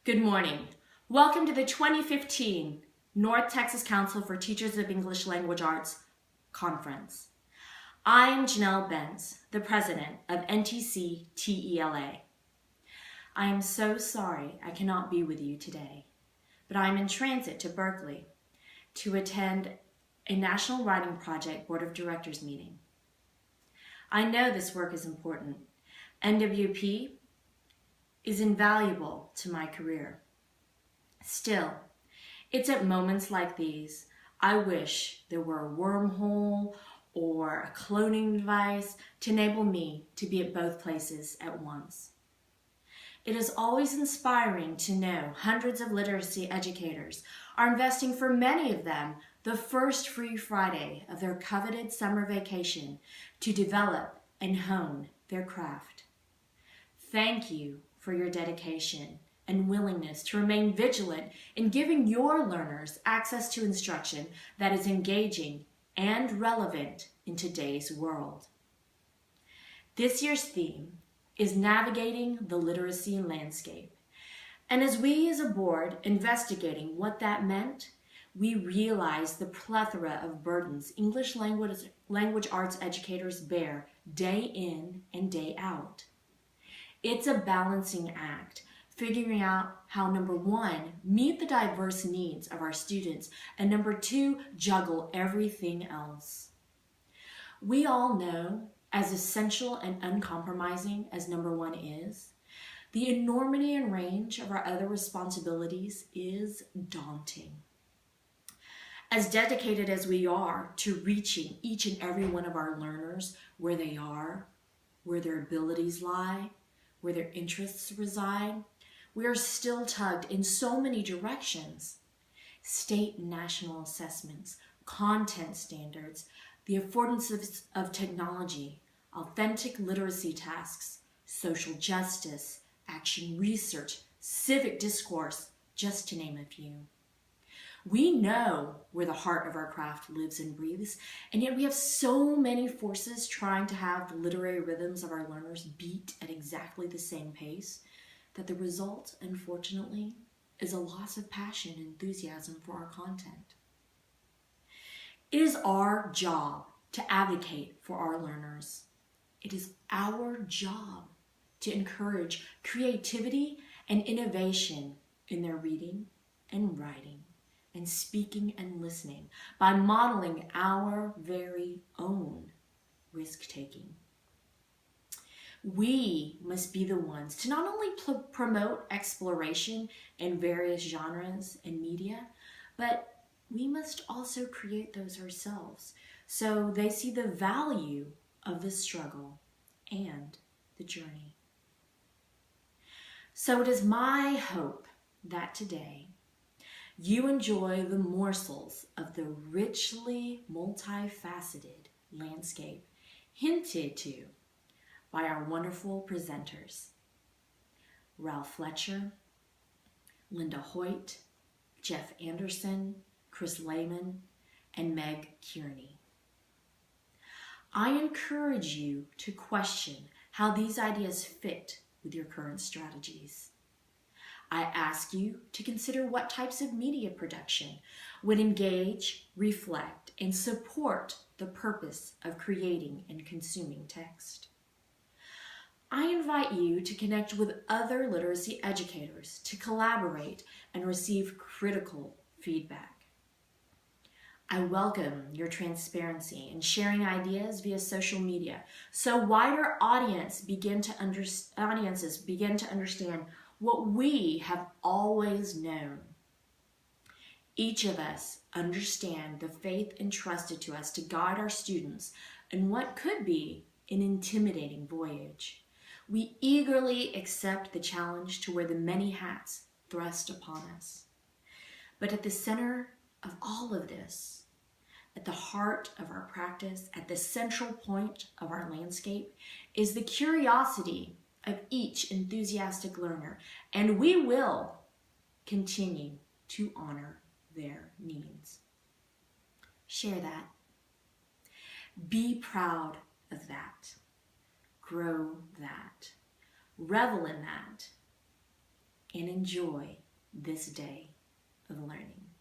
Good morning. Welcome to the 2015 North Texas Council for Teachers of English Language Arts Conference. I am Bence, the president of NTCTELA. I am so sorry I cannot be with you today, but I am in transit to Berkeley to attend a National Writing Project Board of Directors meeting. I know this work is important. NWP is invaluable to my career. Still, it's at moments like these I wish there were a wormhole or a cloning device to enable me to be at both places at once. It is always inspiring to know hundreds of literacy educators are investing, for many of them, the first free Friday of their coveted summer vacation to develop and hone their craft. Thank you for your dedication and willingness to remain vigilant in giving your learners access to instruction that is engaging and relevant in today's world. This year's theme is navigating the literacy landscape. And as we as a board investigating what that meant, we realized the plethora of burdens English language arts educators bear day in and day out. It's a balancing act, figuring out how, number one, meet the diverse needs of our students, and number two, juggle everything else. We all know, as essential and uncompromising as number one is, the enormity and range of our other responsibilities is daunting. As dedicated as we are to reaching each and every one of our learners where they are, where their abilities lie, where their interests reside, we are still tugged in so many directions. State and national assessments, content standards, the affordance of technology, authentic literacy tasks, social justice, action research, civic discourse, just to name a few. We know where the heart of our craft lives and breathes, and yet we have so many forces trying to have the literary rhythms of our learners beat at exactly the same pace that the result, unfortunately, is a loss of passion and enthusiasm for our content. It is our job to advocate for our learners. It is our job to encourage creativity and innovation in their reading and writing and speaking and listening by modeling our very own risk-taking. We must be the ones to not only promote exploration in various genres and media, but we must also create those ourselves so they see the value of the struggle and the journey. So it is my hope that today you enjoy the morsels of the richly multifaceted landscape hinted to by our wonderful presenters, Ralph Fletcher, Linda Hoyt, Jeff Anderson, Chris Lehman, and Meg Kearney. I encourage you to question how these ideas fit with your current strategies. I ask you to consider what types of media production would engage, reflect, and support the purpose of creating and consuming text. I invite you to connect with other literacy educators to collaborate and receive critical feedback. I welcome your transparency in sharing ideas via social media so wider audiences begin to understand what we have always known. Each of us understand the faith entrusted to us to guide our students in what could be an intimidating voyage. We eagerly accept the challenge to wear the many hats thrust upon us. But at the center of all of this, at the heart of our practice, at the central point of our landscape, is the curiosity of each enthusiastic learner, and we will continue to honor their needs. Share that. Be proud of that. Grow that. Revel in that. and enjoy this day of learning.